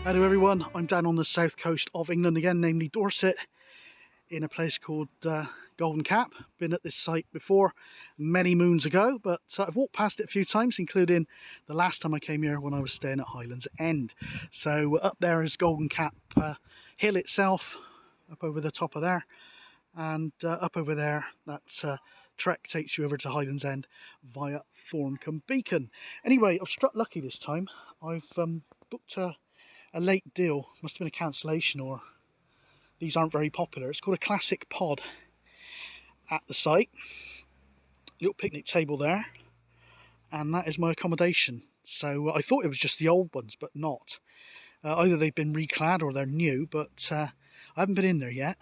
Hello everyone, I'm down on the south coast of England again, namely Dorset, in a place called Golden Cap. Been at this site before many moons ago, but I've walked past it a few times, including the last time I came here when I was staying at Highlands End. So up there is Golden Cap hill itself, up over the top of there, and up over there that trek takes you over to Highlands End via Thorncombe Beacon. Anyway, I've struck lucky this time. I've booked a late deal, must have been a cancellation, or these aren't very popular. It's called a classic pod at the site. Little picnic table there, and that is my accommodation. So I thought it was just the old ones, but not. Either they've been reclad or they're new, but I haven't been in there yet.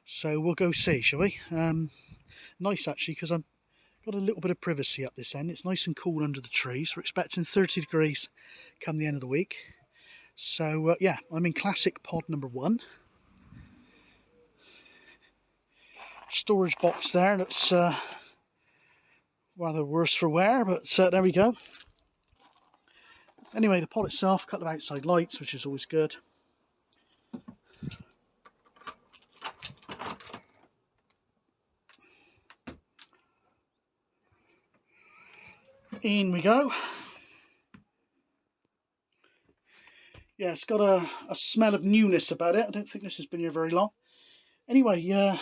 So we'll go see, shall we? Nice actually, because I've got a little bit of privacy up this end. It's nice and cool under the trees. We're expecting 30 degrees come the end of the week. So yeah, I'm in classic pod number 1. Storage box there that's rather worse for wear, but there we go. Anyway, the pod itself, a couple of outside lights, which is always good. In we go. Yeah, it's got a smell of newness about it. I don't think this has been here very long. Anyway,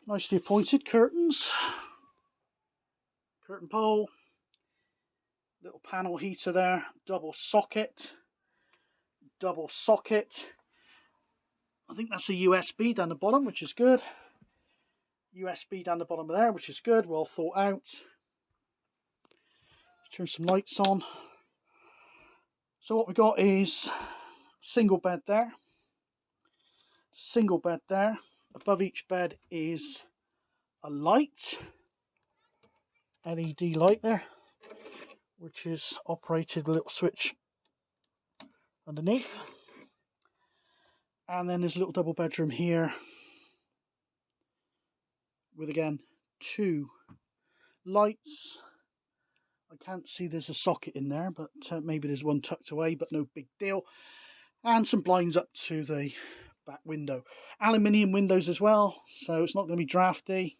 nicely appointed curtains, curtain pole, little panel heater there, double socket. I think that's a USB down the bottom, which is good. USB down the bottom of there, which is good, well thought out. Let's turn some lights on. So what we got is single bed there. Above each bed is a light, LED light there, which is operated with a little switch underneath. And then there's a little double bedroom here with, again, 2 lights. I can't see there's a socket in there, but maybe there's one tucked away, but no big deal. And some blinds up to the back window. Aluminium windows as well, so it's not going to be drafty.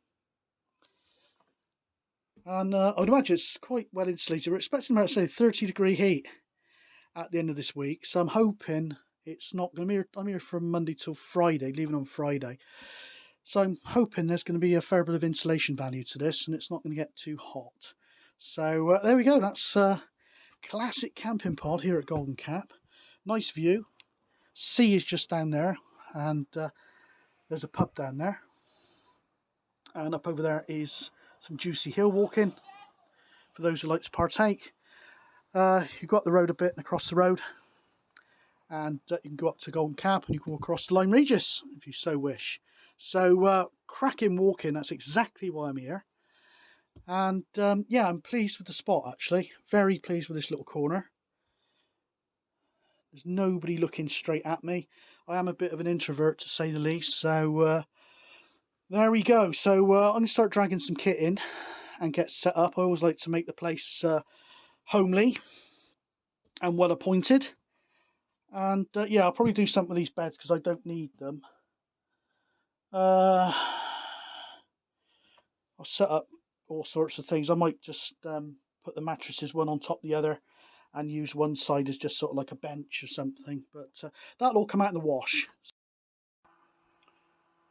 And I would imagine it's quite well insulated. We're expecting about, say, 30-degree heat at the end of this week, so I'm hoping it's not going to be here. I'm here from Monday till Friday, leaving on Friday. So I'm hoping there's going to be a fair bit of insulation value to this, and it's not going to get too hot. So there we go. That's classic camping pod here at Golden Cap. Nice view. Sea is just down there, and there's a pub down there. And up over there is some juicy hill walking for those who like to partake. You've got the road a bit and across the road, and you can go up to Golden Cap and you can walk across to Lyme Regis if you so wish. So cracking walking, that's exactly why I'm here. And yeah, I'm pleased with the spot actually, very pleased with this little corner. There's nobody looking straight at me. I am a bit of an introvert to say the least, so there we go. So I'm going to start dragging some kit in and get set up. I always like to make the place homely and well appointed. And yeah, I'll probably do something with these beds because I don't need them. I'll set up all sorts of things. I might just put the mattresses one on top of the other and use one side as just sort of like a bench or something, but that'll all come out in the wash.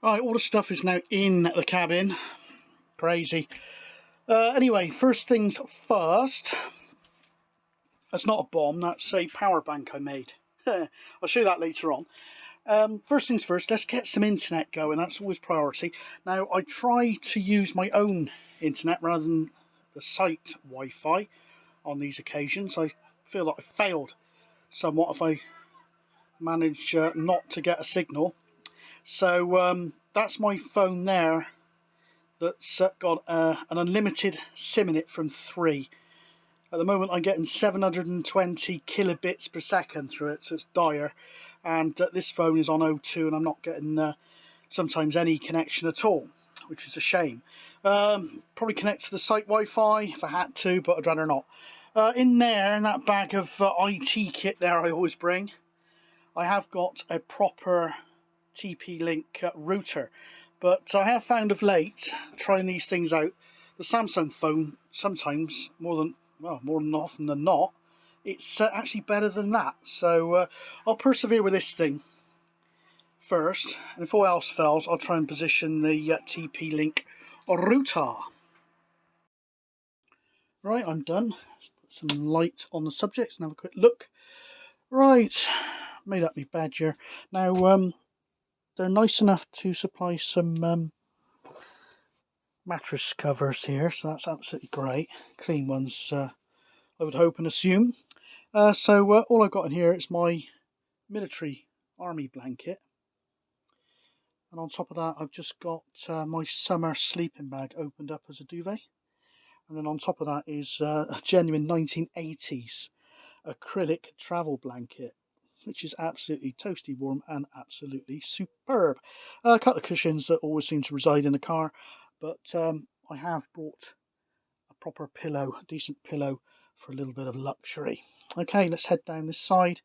Right, all the stuff is now in the cabin. Crazy. Anyway, first things first. That's not a bomb, that's a power bank I made. I'll show you that later on. First things first, let's get some internet going. That's always priority. Now, I try to use my own internet rather than the site Wi-Fi on these occasions. I feel like I failed somewhat if I manage not to get a signal. So that's my phone there that's got an unlimited SIM in it from 3. At the moment I'm getting 720 kilobits per second through it, so it's dire. And this phone is on O2 and I'm not getting sometimes any connection at all, which is a shame. Probably connect to the site Wi-Fi if I had to, but I'd rather not. In there, in that bag of IT kit there I always bring, I have got a proper TP-Link router. But I have found of late, trying these things out, the Samsung phone sometimes, more than often than not, it's actually better than that. So I'll persevere with this thing first, and if all else fails, I'll try and position the TP-Link router. Right, I'm done. Let's put some light on the subject and have a quick look. Right, made up my badger. Now, they're nice enough to supply some mattress covers here, so that's absolutely great. Clean ones, I would hope and assume. So all I've got in here is my military army blanket, and on top of that I've just got my summer sleeping bag opened up as a duvet, and then on top of that is a genuine 1980s acrylic travel blanket, which is absolutely toasty warm and absolutely superb. A couple of cushions that always seem to reside in the car, but I have brought a proper pillow, a decent pillow, for a little bit of luxury. Okay, let's head down this side.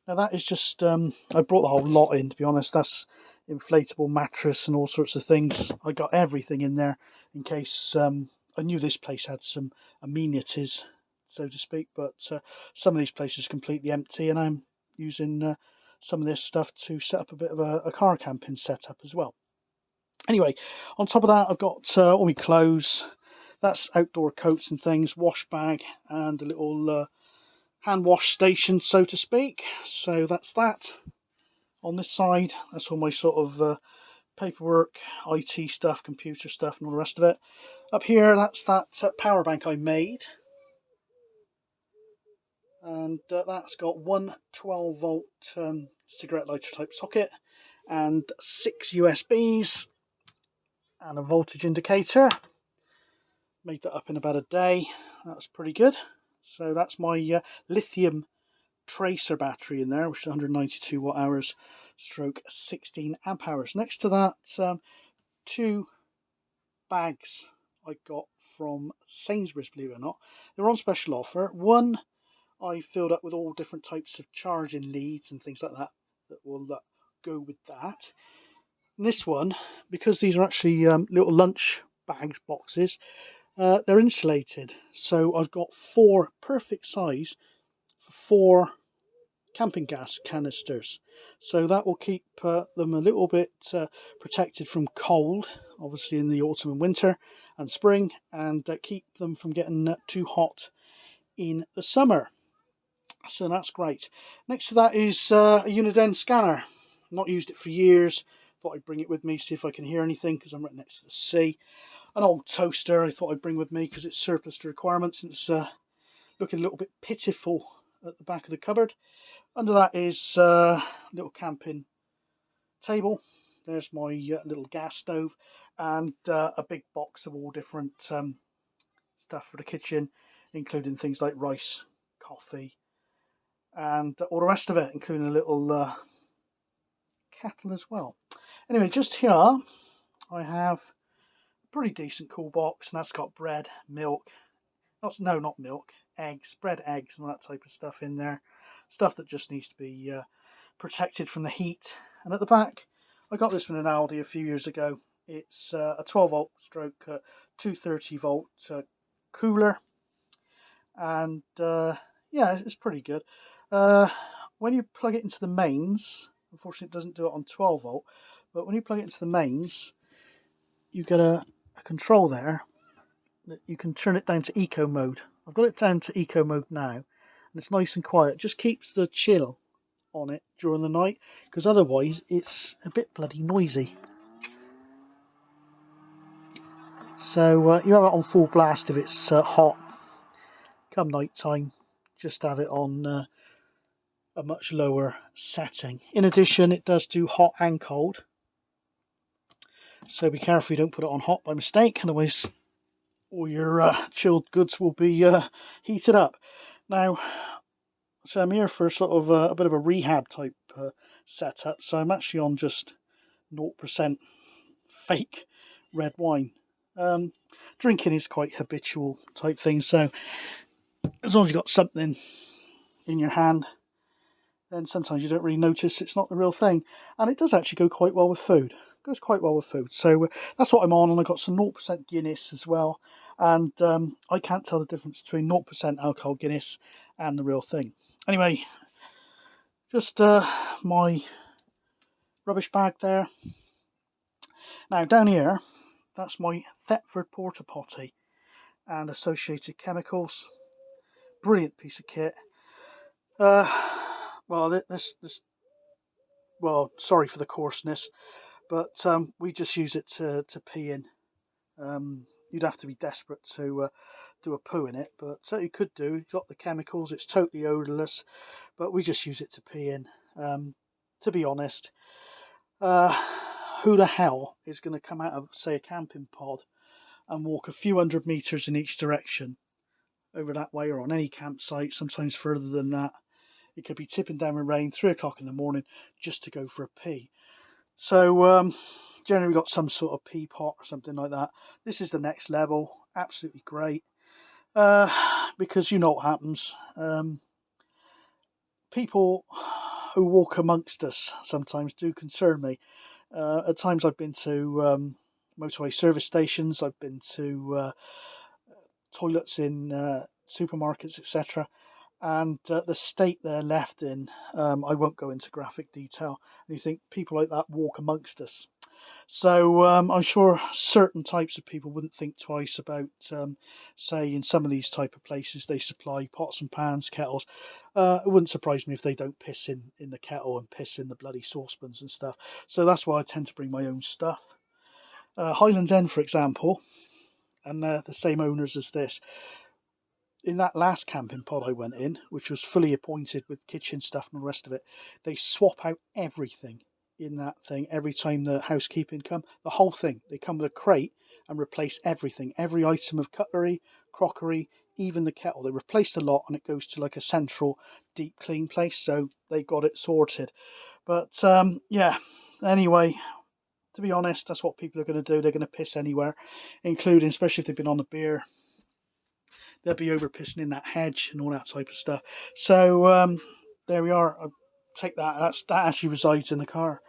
Now that is just, I brought the whole lot in, to be honest. That's inflatable mattress and all sorts of things. I got everything in there in case I knew this place had some amenities, so to speak, but some of these places are completely empty, and I'm using some of this stuff to set up a bit of a car camping setup as well. Anyway, on top of that I've got all my clothes. That's outdoor coats and things, wash bag, and a little hand wash station, so to speak. So that's that. On this side, that's all my sort of paperwork, IT stuff, computer stuff, and all the rest of it. Up here, that's that power bank I made, and that's got one 12-volt cigarette lighter type socket and 6 USBs and a voltage indicator. Made that up in about a day. That's pretty good. So that's my lithium tracer battery in there, which is 192 watt hours stroke 16 amp hours. Next to that, 2 bags I got from Sainsbury's, believe it or not. They're on special offer. One I filled up with all different types of charging leads and things like that that will go with that. And this one, because these are actually little lunch bags, boxes, they're insulated. So I've got 4 perfect size for 4 camping gas canisters, so that will keep them a little bit protected from cold, obviously in the autumn and winter and spring, and keep them from getting too hot in the summer. So that's great. Next to that is a Uniden scanner. Not used it for years. Thought I'd bring it with me, see if I can hear anything, because I'm right next to the sea. An old toaster I thought I'd bring with me because it's surplus to requirements, and it's looking a little bit pitiful at the back of the cupboard. Under that is a little camping table. There's my little gas stove, and a big box of all different stuff for the kitchen, including things like rice, coffee, and all the rest of it, including a little kettle as well. Anyway, just here I have a pretty decent cool box, and that's got bread, milk, not milk, eggs, bread, eggs, and all that type of stuff in there. Stuff that just needs to be protected from the heat. And at the back, I got this one in Aldi a few years ago. It's a 12-volt stroke 230-volt cooler, and yeah, it's pretty good. When you plug it into the mains, unfortunately it doesn't do it on 12-volt, but when you plug it into the mains, you get a control there that you can turn it down to eco mode. I've got it down to eco mode now, and it's nice and quiet. It just keeps the chill on it during the night, because otherwise it's a bit bloody noisy. So you have it on full blast if it's hot. Come night time, just have it on a much lower setting. In addition, it does do hot and cold, so be careful you don't put it on hot by mistake, otherwise all your chilled goods will be heated up. Now, so I'm here for sort of a bit of a rehab type setup, so I'm actually on just 0% fake red wine. Drinking is quite habitual type thing, so as long as you've got something in your hand, then sometimes you don't really notice it's not the real thing. And it does actually go quite well with food. It goes quite well with food. So that's what I'm on, and I've got some 0% Guinness as well. And I can't tell the difference between 0% alcohol Guinness and the real thing. Anyway, just my rubbish bag there. Now down here, that's my Thetford porta potty and associated chemicals. Brilliant piece of kit. Well, well, sorry for the coarseness, but we just use it to pee in. You'd have to be desperate to do a poo in it, but you could do. You've got the chemicals, it's totally odourless, but we just use it to pee in. To be honest, who the hell is going to come out of, say, a camping pod and walk a few hundred metres in each direction over that way, or on any campsite, sometimes further than that? It could be tipping down with rain, 3 o'clock in the morning, just to go for a pee. So generally we've got some sort of pee pot or something like that. This is the next level, absolutely great, because you know what happens. People who walk amongst us sometimes do concern me. At times I've been to motorway service stations, I've been to toilets in supermarkets, etc. And the state they're left in, I won't go into graphic detail. And you think people like that walk amongst us. So I'm sure certain types of people wouldn't think twice about, say, in some of these type of places they supply pots and pans, kettles. It wouldn't surprise me if they don't piss in the kettle and piss in the bloody saucepans and stuff. So that's why I tend to bring my own stuff. Highlands End, for example, and they're the same owners as this. In that last camping pod I went in, which was fully appointed with kitchen stuff and the rest of it, they swap out everything in that thing every time the housekeeping come. The whole thing. They come with a crate and replace everything, every item of cutlery, crockery, even the kettle. They replace the lot, and it goes to like a central deep clean place. So they got it sorted. But yeah. Anyway, to be honest, that's what people are going to do. They're going to piss anywhere, including, especially if they've been on the beer, they'll be over pissing in that hedge and all that type of stuff. So there we are. I take that. That actually resides in the car,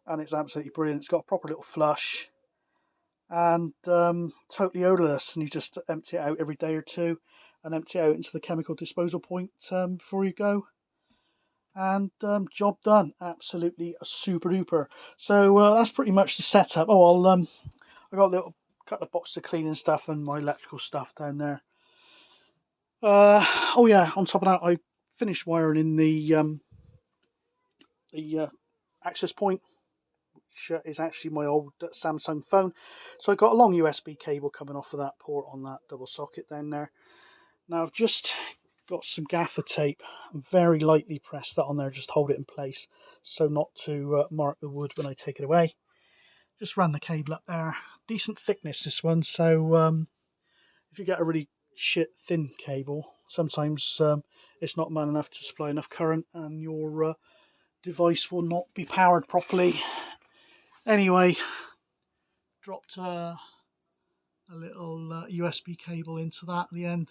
and it's absolutely brilliant. It's got a proper little flush and totally odourless. And you just empty it out every day or two, and empty it out into the chemical disposal point before you go. And job done. Absolutely a super duper. So that's pretty much the setup. Oh, I got a little couple of boxes of cleaning stuff and my electrical stuff down there. Oh yeah, on top of that, I finished wiring in the access point, which is actually my old Samsung phone. So I got a long USB cable coming off of that port on that double socket down there. Now I've just got some gaffer tape and very lightly press that on there, just hold it in place so not to mark the wood when I take it away. Just ran the cable up there, decent thickness this one, so if you get a really shit thin cable, sometimes it's not man enough to supply enough current and your device will not be powered properly. Anyway, dropped a little USB cable into that at the end,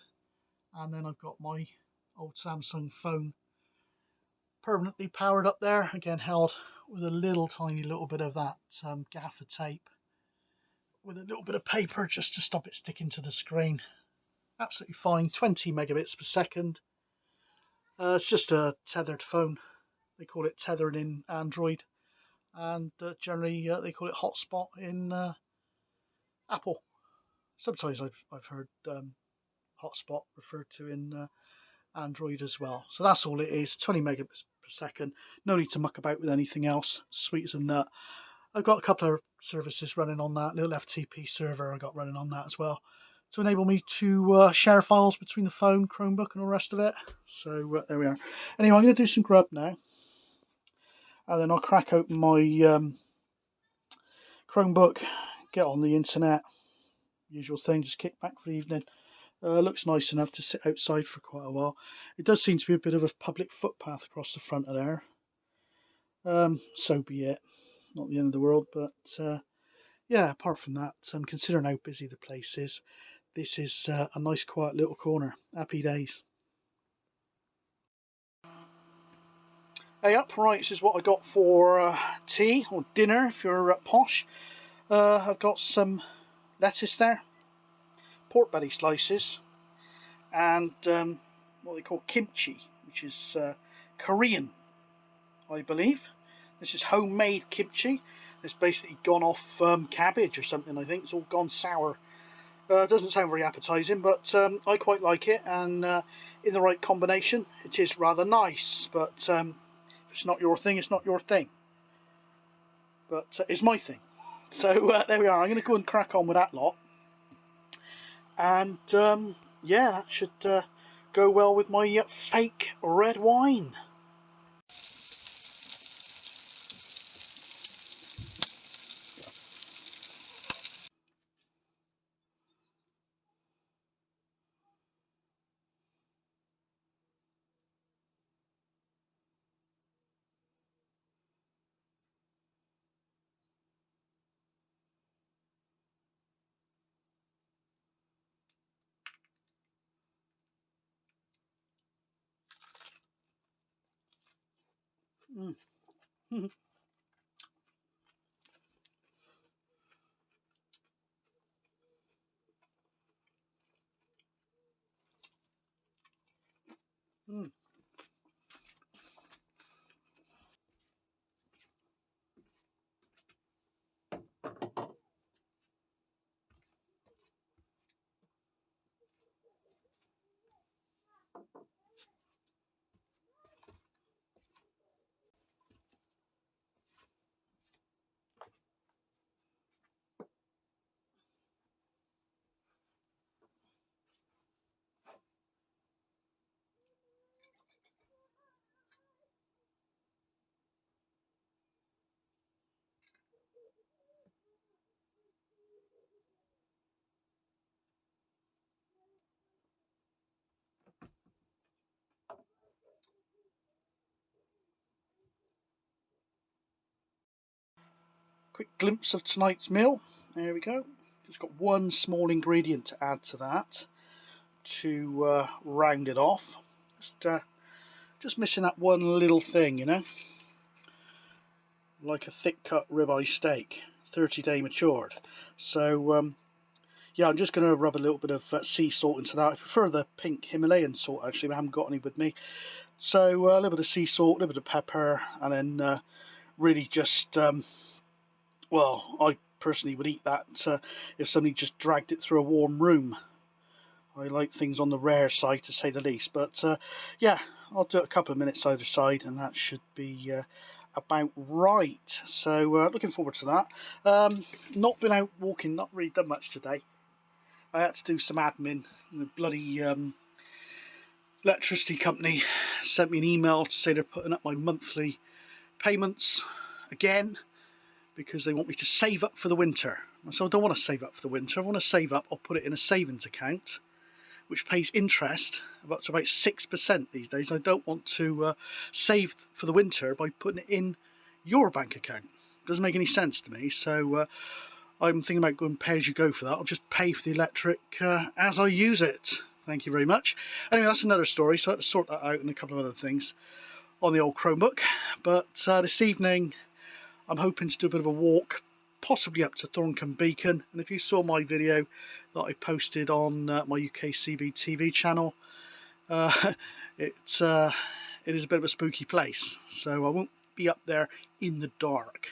and then I've got my old Samsung phone permanently powered up there, again held with a little tiny little bit of that gaffer tape with a little bit of paper just to stop it sticking to the screen. Absolutely fine, 20 megabits per second. It's just a tethered phone. They call it tethering in Android, and generally they call it hotspot in Apple. Sometimes I've heard hotspot referred to in Android as well. So that's all it is, 20 megabits per second. No need to muck about with anything else. Sweet as a nut. I've got a couple of services running on that. Little FTP server I got running on that as well, to enable me to share files between the phone, Chromebook, and all the rest of it. So there we are. Anyway, I'm going to do some grub now, and then I'll crack open my Chromebook, get on the internet, usual thing, just kick back for the evening. Looks nice enough to sit outside for quite a while. It does seem to be a bit of a public footpath across the front of there. So be it. Not the end of the world, but yeah, apart from that, considering how busy the place is, this is a nice quiet little corner. Happy days. Hey up, right, this is what I got for tea or dinner if you're posh. I've got some lettuce there, pork belly slices, and what they call kimchi, which is Korean, I believe. This is homemade kimchi. It's basically gone off cabbage or something, I think. It's all gone sour. It doesn't sound very appetising, but I quite like it, and in the right combination, it is rather nice. But if it's not your thing, it's not your thing. But it's my thing. So there we are. I'm going to go and crack on with that lot. And yeah, that should go well with my fake red wine. Mm. Mm. Quick glimpse of tonight's meal. There we go. Just got one small ingredient to add to that to round it off. Just missing that one little thing, you know, like a thick cut ribeye steak, 30-day matured. So yeah, I'm just going to rub a little bit of sea salt into that. I prefer the pink Himalayan salt actually, but I haven't got any with me. So a little bit of sea salt, a little bit of pepper, and then really just well, I personally would eat that if somebody just dragged it through a warm room. I like things on the rare side, to say the least. But yeah, I'll do it a couple of minutes either side, and that should be about right. So looking forward to that. Not been out walking, not really done much today. I had to do some admin. The bloody electricity company sent me an email to say they're putting up my monthly payments again, because they want me to save up for the winter. So I don't want to save up for the winter. I want to save up. I'll put it in a savings account, which pays interest of up to about 6% these days. I don't want to save for the winter by putting it in your bank account. Doesn't make any sense to me. So I'm thinking about going pay as you go for that. I'll just pay for the electric as I use it. Thank you very much. Anyway, that's another story. So I had to sort that out and a couple of other things on the old Chromebook. But this evening, I'm hoping to do a bit of a walk, possibly up to Thorncombe Beacon. And if you saw my video that I posted on my UKCB TV channel, uh, it is a bit of a spooky place, so I won't be up there in the dark.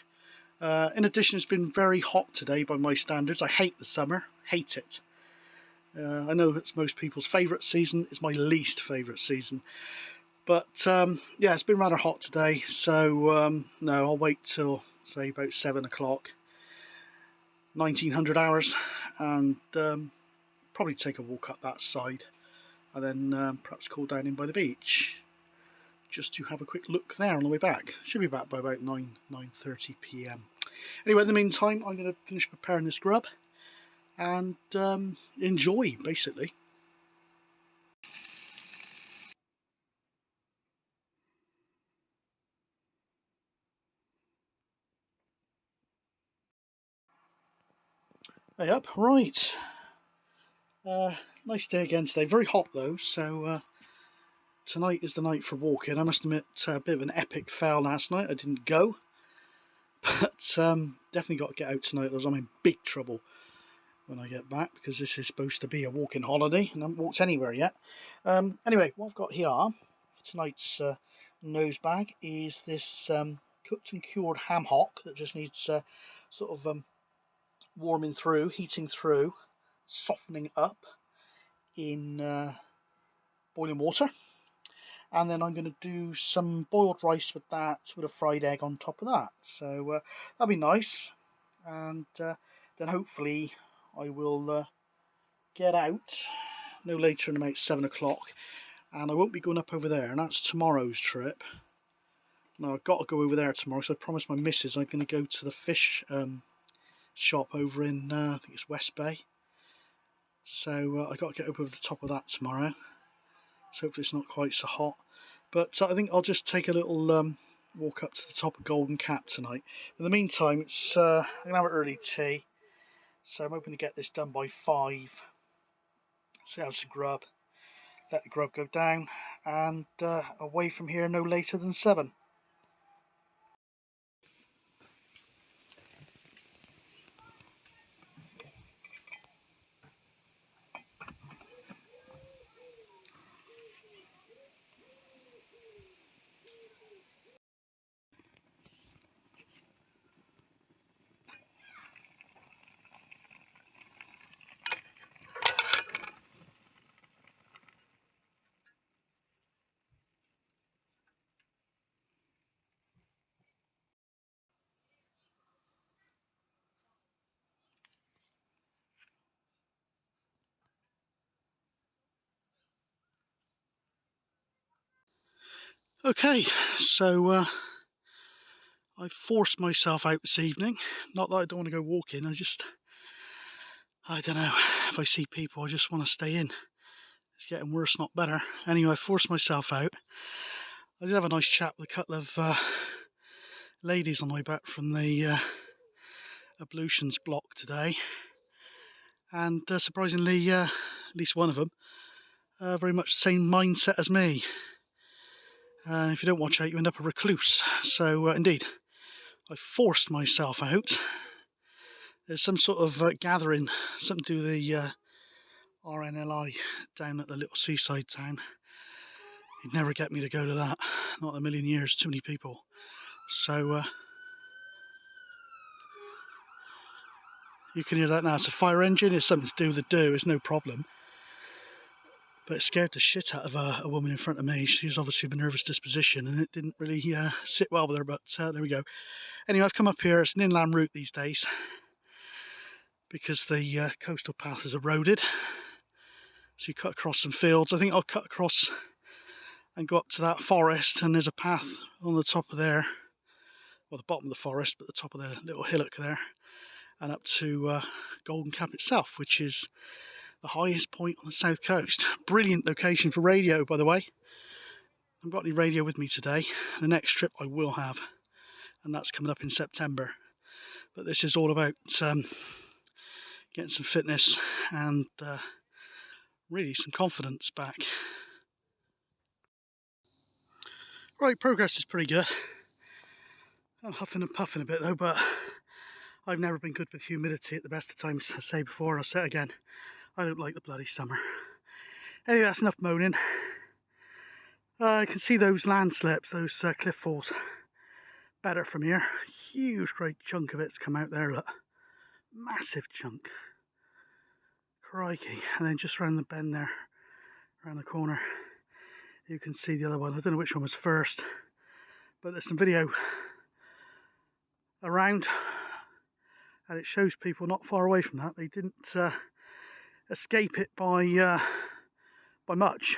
In addition, it's been very hot today by my standards. I hate the summer, hate it. I know it's most people's favourite season. It's my least favourite season. But yeah, it's been rather hot today, so no, I'll wait till say about 7 o'clock, 1900 hours, and probably take a walk up that side, and then perhaps cool down in by the beach, just to have a quick look there on the way back. Should be back by about 9:30 p.m. Anyway, in the meantime, I'm going to finish preparing this grub and enjoy, basically. Hey up, right. Nice day again today, very hot though, so tonight is the night for walking. I must admit, a bit of an epic fail last night. I didn't go, but definitely got to get out tonight, otherwise I'm in big trouble when I get back, because this is supposed to be a walking holiday and I haven't walked anywhere yet. Anyway, what I've got here for tonight's nose bag is this cooked and cured ham hock that just needs sort of warming through, heating through, softening up in boiling water. And then I'm going to do some boiled rice with that, with a fried egg on top of that. So that'll be nice. And then hopefully I will get out no later than about 7 o'clock. And I won't be going up over there, and that's tomorrow's trip. Now I've got to go over there tomorrow, so I promised my missus I'm going to go to the fish shop over in, I think it's West Bay. So I got to get up over the top of that tomorrow. So hopefully it's not quite so hot. But I think I'll just take a little walk up to the top of Golden Cap tonight. In the meantime, it's I'm going to have an early tea. So I'm hoping to get this done by 5. So have some grub. Let the grub go down. And away from here no later than 7. Okay, so I've forced myself out this evening. Not that I don't want to go walking, I don't know, if I see people I just want to stay in. It's getting worse, not better. Anyway, I forced myself out. I did have a nice chat with a couple of ladies on the way back from the ablutions block today. And surprisingly, at least one of them, very much the same mindset as me. If you don't watch out, you end up a recluse. So indeed, I forced myself out. There's some sort of gathering, something to do with the RNLI down at the little seaside town. You'd never get me to go to that, not in a million years, too many people. So you can hear that now. It's a fire engine, it's something to do with the do, it's no problem. But it scared the shit out of a woman in front of me. She was obviously of a nervous disposition and it didn't really sit well with her, but there we go. Anyway, I've come up here, it's an inland route these days because the coastal path is eroded. So you cut across some fields. I think I'll cut across and go up to that forest, and there's a path on the top of there, well, the bottom of the forest, but the top of the little hillock there, and up to Golden Cap itself, which is the highest point on the south coast. Brilliant location for radio, by the way. I haven't got any radio with me today. The next trip I will have, and that's coming up in September. But this is all about getting some fitness and really some confidence back. Right, progress is pretty good. I'm huffing and puffing a bit though, but I've never been good with humidity at the best of times. I say before, I'll say it again, I don't like the bloody summer. Anyway, that's enough moaning. I can see those landslips, those cliff falls, better from here. Huge, great chunk of it's come out there, look. Massive chunk. Crikey. And then just round the bend there, around the corner, you can see the other one. I don't know which one was first, but there's some video around and it shows people not far away from that. They didn't escape it by much.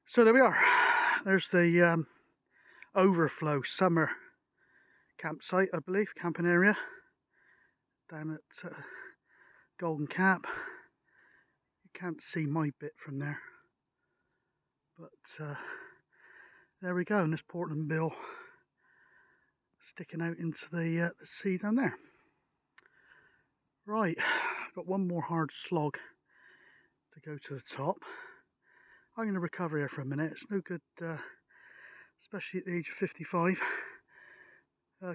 So there we are. There's the overflow summer campsite, I believe, camping area down at Golden Cap. You can't see my bit from there, but there we go. And this Portland bill sticking out into the sea down there. Right, got one more hard slog to go to the top. I'm going to recover here for a minute. It's no good, especially at the age of 55,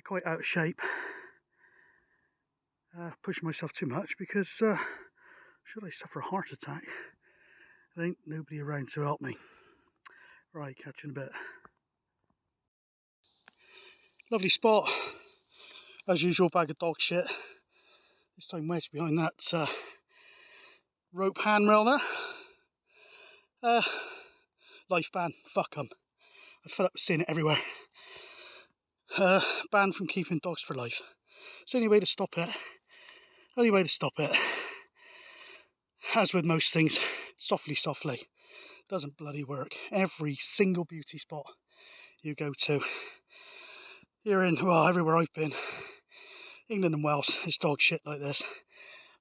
quite out of shape, pushing myself too much, because should I suffer a heart attack, there ain't nobody around to help me. Right, catch you in a bit. Lovely spot, as usual, bag of dog shit. This time wedged behind that rope handrail there. Life ban, fuck 'em. I'm fed up with seeing it everywhere. Banned from keeping dogs for life. It's the only way to stop it. Only way to stop it. As with most things, softly, softly. Doesn't bloody work. Every single beauty spot you go to, here in, well, everywhere I've been, England and Wales, is dog shit like this.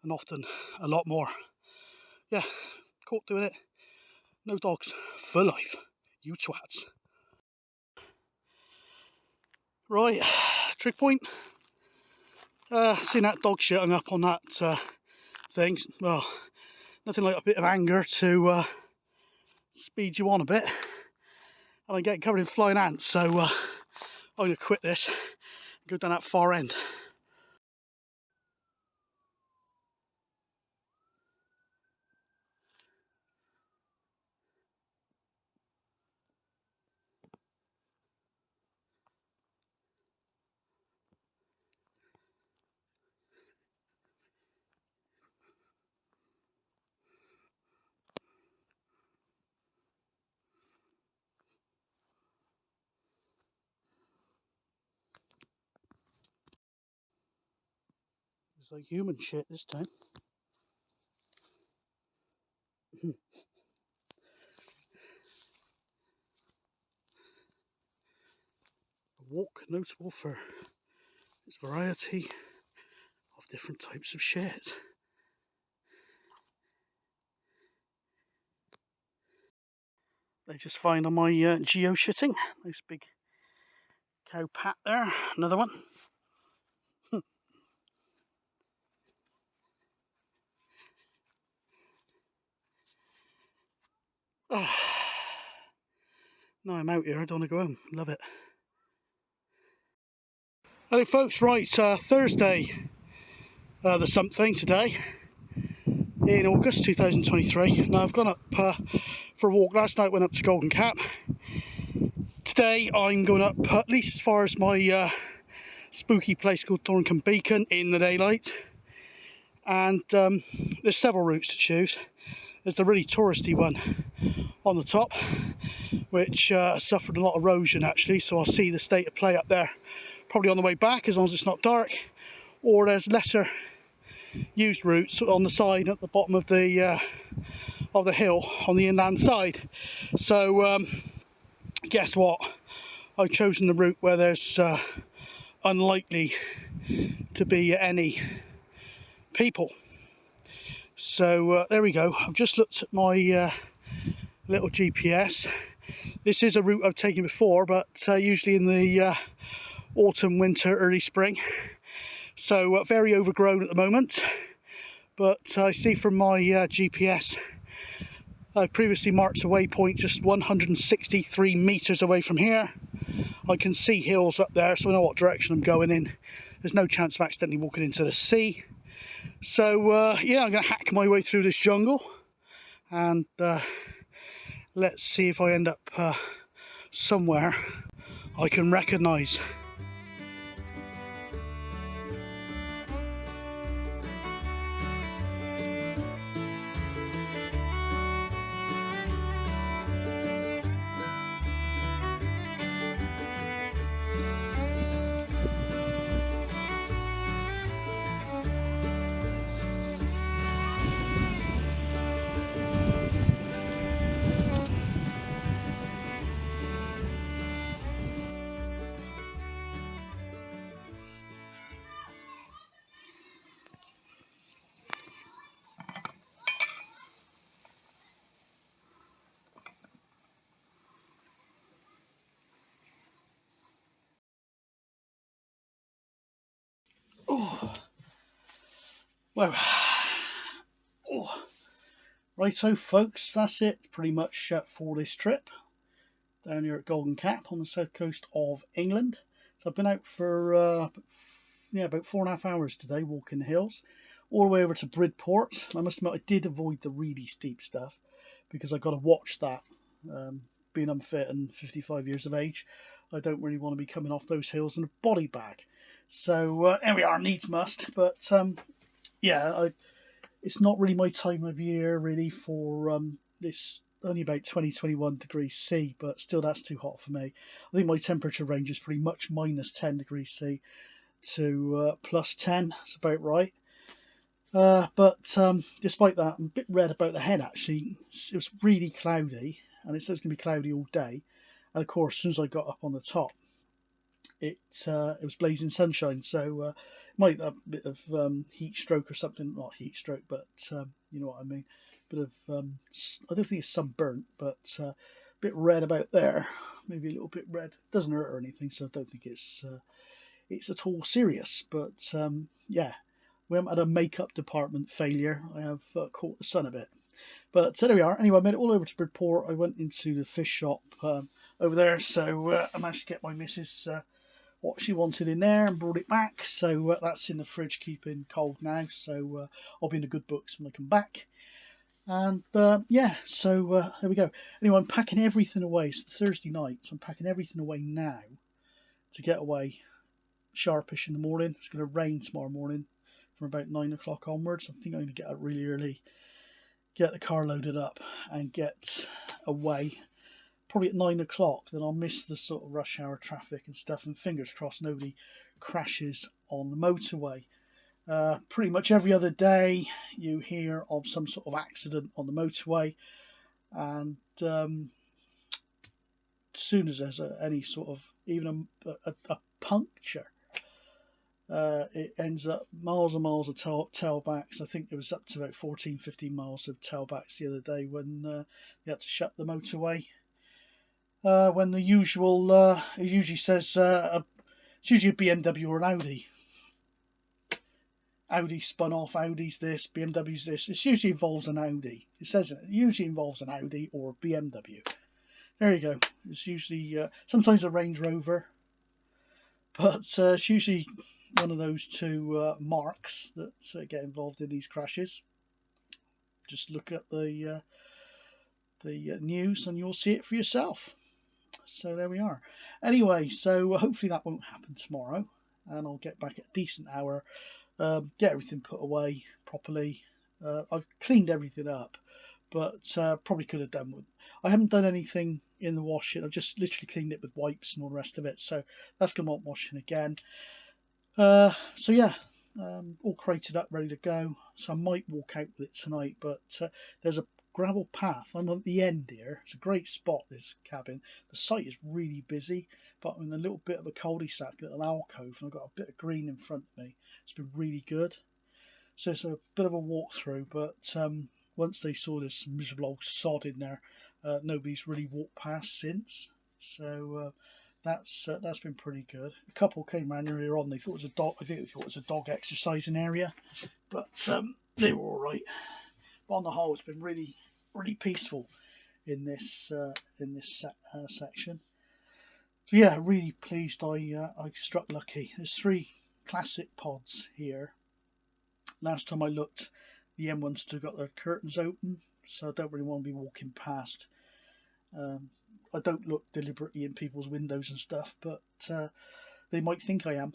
And often a lot more. Yeah, caught doing it. No dogs for life. You twats. Right, trig point. Seeing that dog shit hung up on that thing, well, nothing like a bit of anger to speed you on a bit. And I'm getting covered in flying ants, so I'm going to quit this and go down that far end. It's like human shit this time. A walk notable for its variety of different types of shit. They just find on my geo-shitting. Nice big cow pat there. Another one. Oh. No, I'm out here. I don't want to go home. Love it. Hello folks, right, Thursday the something today in August 2023. Now I've gone up for a walk. Last night went up to Golden Cap. Today I'm going up at least as far as my spooky place called Thorncombe Beacon in the daylight. And there's several routes to choose. There's the really touristy one on the top, which suffered a lot of erosion actually, so I'll see the state of play up there probably on the way back, as long as it's not dark. Or there's lesser used routes on the side at the bottom of the hill on the inland side. So guess what? I've chosen the route where there's unlikely to be any people. So there we go. I've just looked at my little GPS. This is a route I've taken before, but usually in the autumn, winter, early spring. So very overgrown at the moment. But I see from my GPS, I've previously marked a waypoint just 163 metres away from here. I can see hills up there, so I know what direction I'm going in. There's no chance of accidentally walking into the sea. So yeah, I'm going to hack my way through this jungle. And let's see if I end up somewhere I can recognise. Oh, well, Righto folks, that's it pretty much for this trip down here at Golden Cap on the south coast of England. So I've been out for about 4.5 hours today walking the hills, all the way over to Bridport. I must admit I did avoid the really steep stuff because I got to watch that. Being unfit and 55 years of age, I don't really want to be coming off those hills in a body bag. So there we are, needs must. But it's not really my time of year really for this. Only about 20-21 degrees C, but still that's too hot for me. I think my temperature range is pretty much minus 10 degrees C to plus 10. That's about right. But despite that, I'm a bit red about the head actually. It was really cloudy, and it said it's going to be cloudy all day. And of course, as soon as I got up on the top, it was blazing sunshine. So might have a bit of heat stroke or something. Not heat stroke, but you know what I mean. Bit of I don't think it's sunburnt, but a bit red about there. Maybe a little bit red. Doesn't hurt or anything, so I don't think it's at all serious. But yeah, we haven't had a makeup department failure. I have caught the sun a bit. But so there we are. Anyway, I made it all over to Bridport. I went into the fish shop over there, so I managed to get my missus what she wanted in there and brought it back. So that's in the fridge, keeping cold now. So I'll be in the good books when I come back. And yeah, so there we go. Anyway, I'm packing everything away. It's Thursday night, so I'm packing everything away now to get away sharpish in the morning. It's going to rain tomorrow morning from about 9 o'clock onwards. I think I'm going to get up really early, get the car loaded up and get away probably at 9 o'clock. Then I'll miss the sort of rush hour traffic and stuff, and fingers crossed nobody crashes on the motorway. Pretty much every other day you hear of some sort of accident on the motorway, and as soon as there's any sort of even a puncture, it ends up miles and miles of tailbacks. I think there was up to about 14-15 miles of tailbacks the other day when they had to shut the motorway. When the usual, it usually says it's usually a BMW or an Audi. Audi spun off, Audi's this, BMW's this. It usually involves an Audi. It says it usually involves an Audi or a BMW. There you go. It's usually sometimes a Range Rover, but it's usually one of those two marks that get involved in these crashes. Just look at the news and you'll see it for yourself. So there we are. Anyway, so hopefully that won't happen tomorrow, and I'll get back at a decent hour. Get everything put away properly. I've cleaned everything up, but probably could have done with. I haven't done anything in the washing. I've just literally cleaned it with wipes and all the rest of it. So that's going to want washing again. So yeah, all crated up, ready to go. So I might walk out with it tonight, but there's a gravel path. I'm at the end here. It's a great spot, this cabin. The site is really busy, but I'm in a little bit of a cul-de-sac, little alcove, and I've got a bit of green in front of me. It's been really good. So it's a bit of a walkthrough, but once they saw this miserable old sod in there, nobody's really walked past since. So that's been pretty good. A couple came around earlier on. They thought it was a dog. I think they thought it was a dog exercising area, but they were all right. But on the whole, it's been really, really peaceful in this section. So yeah, really pleased I struck lucky. There's 3 classic pods here. Last time I looked, the M1 still got their curtains open, so I don't really want to be walking past. I don't look deliberately in people's windows and stuff, but they might think I am.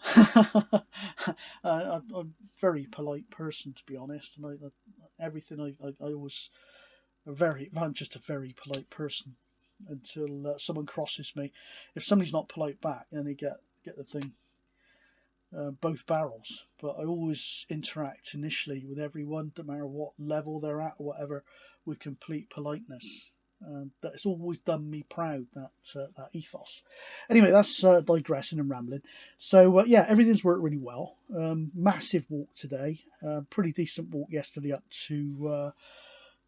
I'm a very polite person, to be honest, and everything I always I'm just a very polite person until someone crosses me. If somebody's not polite back, then they get the thing both barrels. But I always interact initially with everyone, no matter what level they're at or whatever, with complete politeness. That's always done me proud, that ethos. Anyway, that's digressing and rambling. So yeah, everything's worked really well. Massive walk today. Pretty decent walk yesterday up to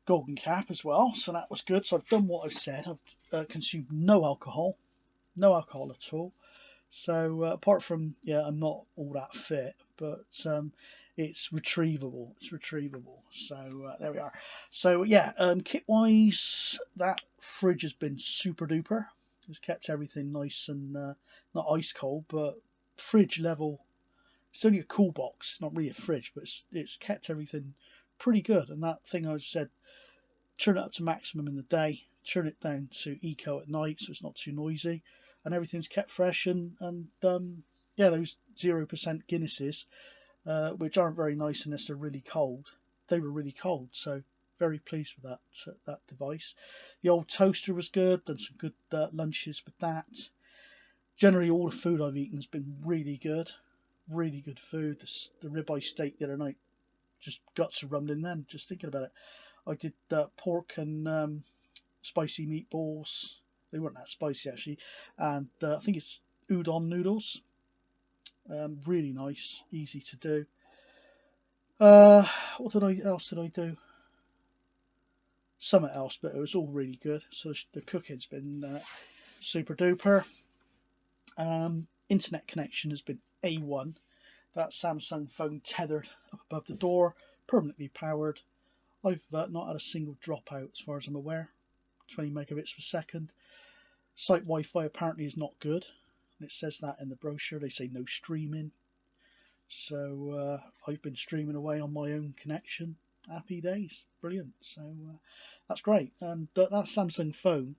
Golden Cap as well, so that was good. So I've done what I've said. I've consumed no alcohol at all. So apart from, yeah, I'm not all that fit, but it's retrievable. It's retrievable. So there we are. So yeah, kit wise, that fridge has been super duper. It's kept everything nice and not ice cold, but fridge level. It's only a cool box, not really a fridge, but it's kept everything pretty good. And that thing I said, turn it up to maximum in the day, turn it down to eco at night, so it's not too noisy, and everything's kept fresh. And yeah, those 0% Guinnesses, which aren't very nice unless they're really cold, they were really cold. So very pleased with that device. The old toaster was good. Done some good lunches with that. Generally, all the food I've eaten has been really good. Really good food. The ribeye steak the other night, just guts are rumbling then, just thinking about it. I did pork and spicy meatballs. They weren't that spicy actually. And I think it's udon noodles. Really nice, easy to do. What else did I do? Something else, but it was all really good. So the cooking's been super duper. Internet connection has been A1. That Samsung phone tethered up above the door, permanently powered. I've not had a single dropout as far as I'm aware. 20 megabits per second. Site Wi-Fi apparently is not good. It says that in the brochure. They say no streaming. So I've been streaming away on my own connection. Happy days. Brilliant. So that's great. And that Samsung phone,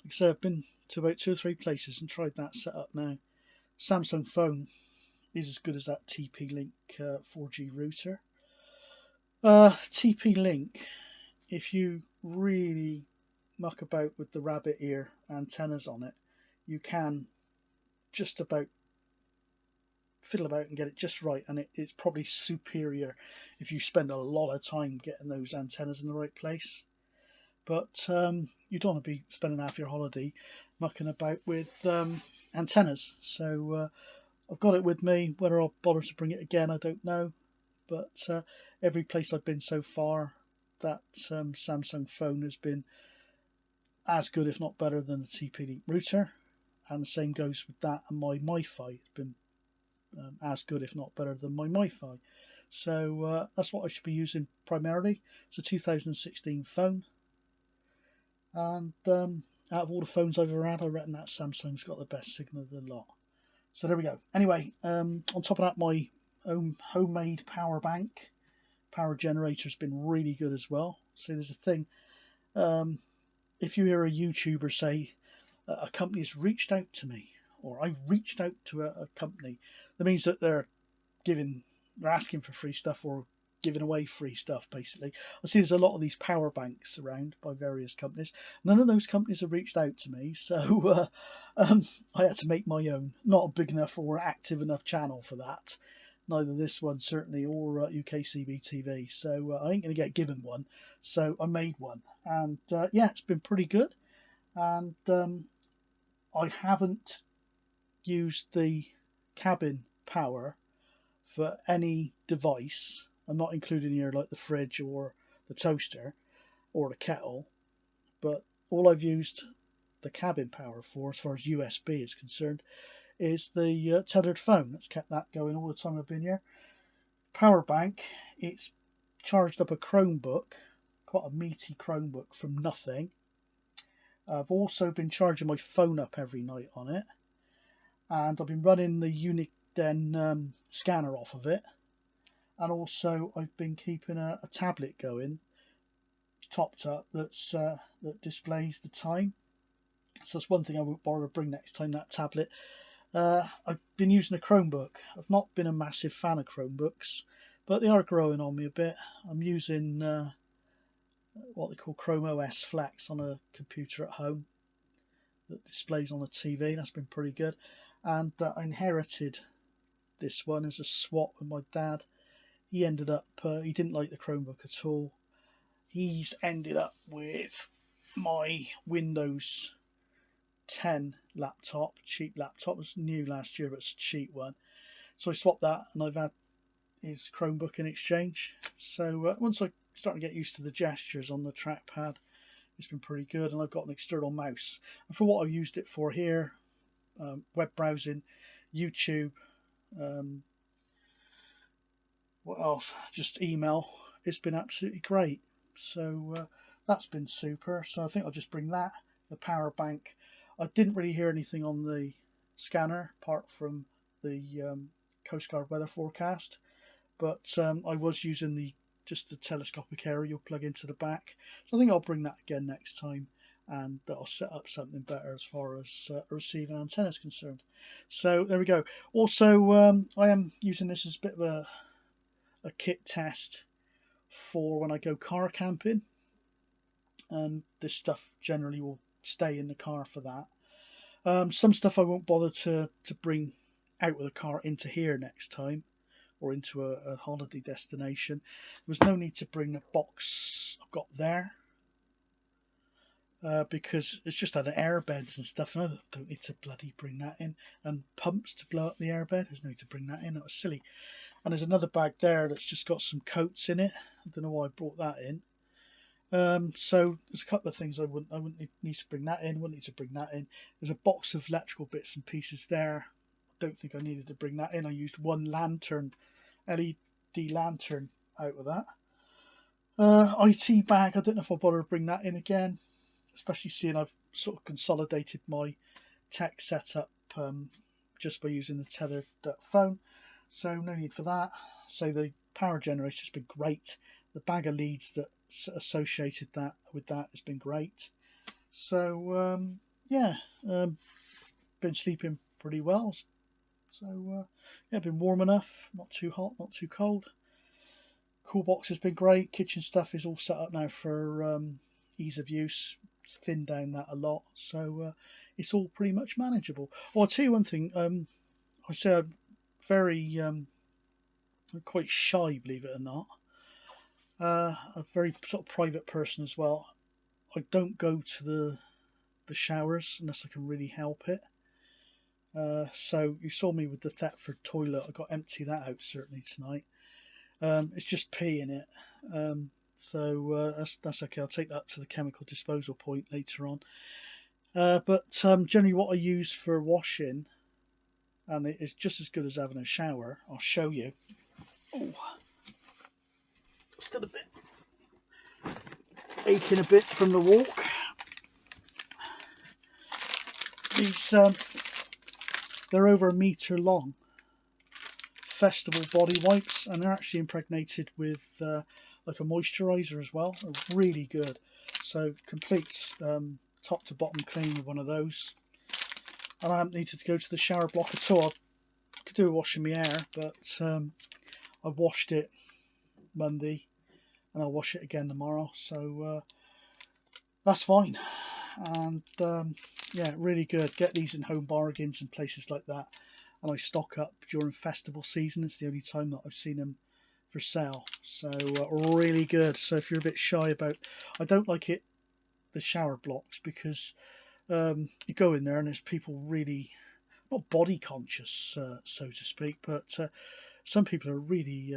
like I say, I've been to about 2 or 3 places and tried that setup now. Samsung phone is as good as that TP-Link 4G router. TP-Link, if you really muck about with the rabbit ear antennas on it, you can just about fiddle about and get it just right, and it's probably superior if you spend a lot of time getting those antennas in the right place. But you don't want to be spending half your holiday mucking about with antennas. So I've got it with me. Whether I'll bother to bring it again, I don't know. But every place I've been so far, that Samsung phone has been as good, if not better, than the TP-Link router. And the same goes with that, and my MiFi has been as good, if not better, than my MiFi. So that's what I should be using primarily. It's a 2016 phone. And out of all the phones I've ever had, I reckon that Samsung's got the best signal of the lot. So there we go. Anyway, on top of that, my own homemade power bank, power generator has been really good as well. So there's a thing. If you hear a YouTuber say, a company's reached out to me, or I reached out to a company, that means that they're asking for free stuff or giving away free stuff, basically. I see there's a lot of these power banks around by various companies. None of those companies have reached out to me, so I had to make my own. Not a big enough or active enough channel for that. Neither this one, certainly, or UKCB TV. So I ain't going to get given one. So I made one. And yeah, it's been pretty good. And I haven't used the cabin power for any device. I'm not including here like the fridge or the toaster or the kettle, but all I've used the cabin power for, as far as USB is concerned, is the tethered phone. That's kept that going all the time I've been here. Power bank, it's charged up a Chromebook, quite a meaty Chromebook from nothing. I've also been charging my phone up every night on it, and I've been running the Uniden scanner off of it, and also I've been keeping a tablet going, topped up, that displays the time. So that's one thing I won't bother to bring next time, that tablet. I've been using a Chromebook. I've not been a massive fan of Chromebooks, but they are growing on me a bit. I'm using what they call Chrome OS Flex on a computer at home that displays on the TV. That's been pretty good. And I inherited this one as a swap with my dad. He ended up, he didn't like the Chromebook at all. He's ended up with my Windows 10 laptop, cheap laptop. It was new last year, but it's a cheap one. So I swapped that, and I've had his Chromebook in exchange. So once I started to get used to the gestures on the trackpad, it's been pretty good. And I've got an external mouse. And for what I've used it for here, web browsing, YouTube, What else? Just email. It's been absolutely great. So that's been super. So I think I'll just bring that, the power bank. I didn't really hear anything on the scanner apart from the Coast Guard weather forecast, but I was using just the telescopic area you'll plug into the back. So I think I'll bring that again next time, and I'll set up something better as far as a receiving antenna is concerned. So there we go. Also, I am using this as a bit of a kit test for when I go car camping, and this stuff generally will stay in the car for that. Some stuff I won't bother to bring out of the car into here next time, or into a holiday destination. There was no need to bring the box I've got there, because it's just had airbeds and stuff, and I don't need to bloody bring that in. And pumps to blow up the airbed, there's no need to bring that in. That was silly. And there's another bag there that's just got some coats in it. I don't know why I brought that in. So there's a couple of things I wouldn't need to bring that in. Wouldn't need to bring that in. There's a box of electrical bits and pieces there. I don't think I needed to bring that in. I used one lantern, LED lantern, out of that. IT bag. I don't know if I'll bother to bring that in again, especially seeing I've sort of consolidated my tech setup just by using the tethered phone. So no need for that. So the power generator's been great. The bag of leads that associated with that has been great. So yeah, been sleeping pretty well. So yeah, been warm enough, not too hot, not too cold. Cool box has been great. Kitchen stuff is all set up now for ease of use. It's thinned down that a lot, so it's all pretty much manageable. Oh, I'll tell you one thing. I say I'm very quite shy, believe it or not. A very sort of private person as well. I don't go to the showers unless I can really help it. So you saw me with the Thetford toilet. I got to empty that out certainly tonight. It's just pee in it. So that's okay. I'll take that to the chemical disposal point later on. But generally, what I use for washing, and it's just as good as having a shower. I'll show you. Oh, still a bit aching a bit from the walk. These they're over a metre long. Festival body wipes, and they're actually impregnated with like a moisturiser as well. They're really good. So complete top to bottom clean with one of those. And I haven't needed to go to the shower block at all. I could do a wash in my hair, but I washed it Monday and I'll wash it again tomorrow. So that's fine. And yeah, really good. Get these in Home Bargains and places like that. And I stock up during festival season. It's the only time that I've seen them for sale. So really good. So if you're a bit shy about, I don't like the shower blocks, because you go in there and there's people really not body conscious, so to speak, but some people are really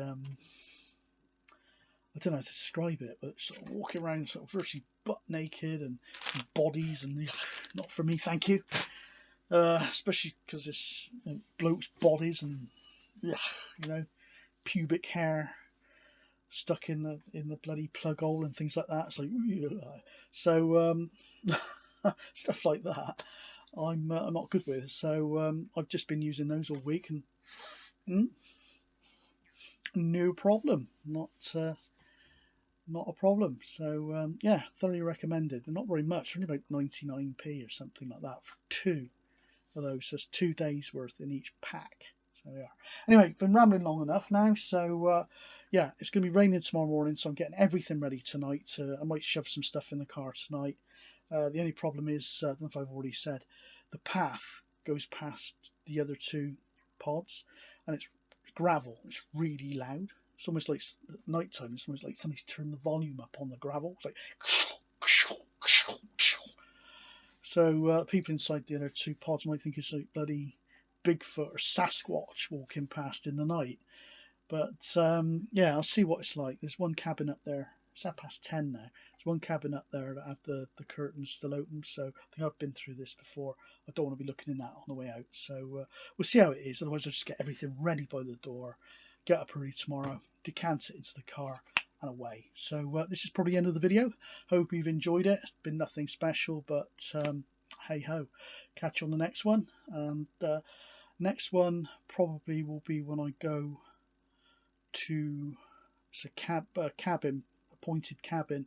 I don't know how to describe it, but sort of walking around sort of virtually butt naked and bodies, and not for me, thank you. Especially because it's blokes' bodies and pubic hair stuck in the bloody plug hole and things like that. It's like, so stuff like that. I'm not good with. So I've just been using those all week, and no problem. Not a problem. So yeah, thoroughly recommended. They're not very much, only about 99p or something like that for two of those. So it's 2 days worth in each pack. So they are. Anyway, been rambling long enough now. So yeah, it's going to be raining tomorrow morning, so I'm getting everything ready tonight. I might shove some stuff in the car tonight. The only problem is, I don't know if I've already said, the path goes past the other two pods, and it's gravel. It's really loud. It's almost like at night time. It's almost like somebody's turned the volume up on the gravel. It's like so people inside the other two pods might think it's like bloody Bigfoot or Sasquatch walking past in the night. But yeah, I'll see what it's like. There's one cabin up there. It's 10:30 now. There's one cabin up there that had the curtains still open. So I think I've been through this before. I don't want to be looking in that on the way out. So we'll see how it is. Otherwise, I'll just get everything ready by the door, get up early tomorrow, decant it into the car and away. So this is probably the end of the video. Hope you've enjoyed it. It's been nothing special, but hey ho, catch you on the next one. And next one probably will be when I go to a cabin, a pointed cabin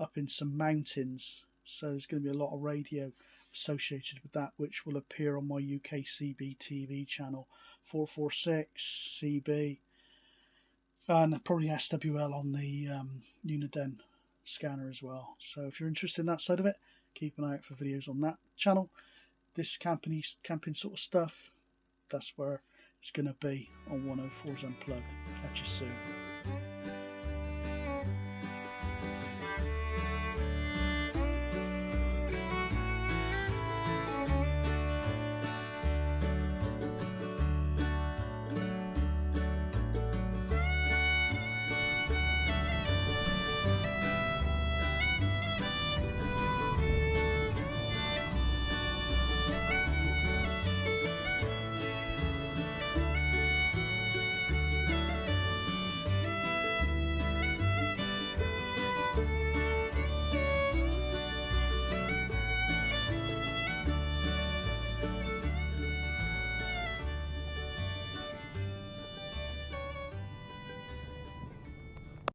up in some mountains. So there's going to be a lot of radio associated with that, which will appear on my UKCB TV channel, 446 CB, and probably SWL on the Uniden scanner as well. So if you're interested in that side of it, keep an eye out for videos on that channel. This camping sort of stuff, that's where it's going to be on 104's Unplugged. Catch you soon.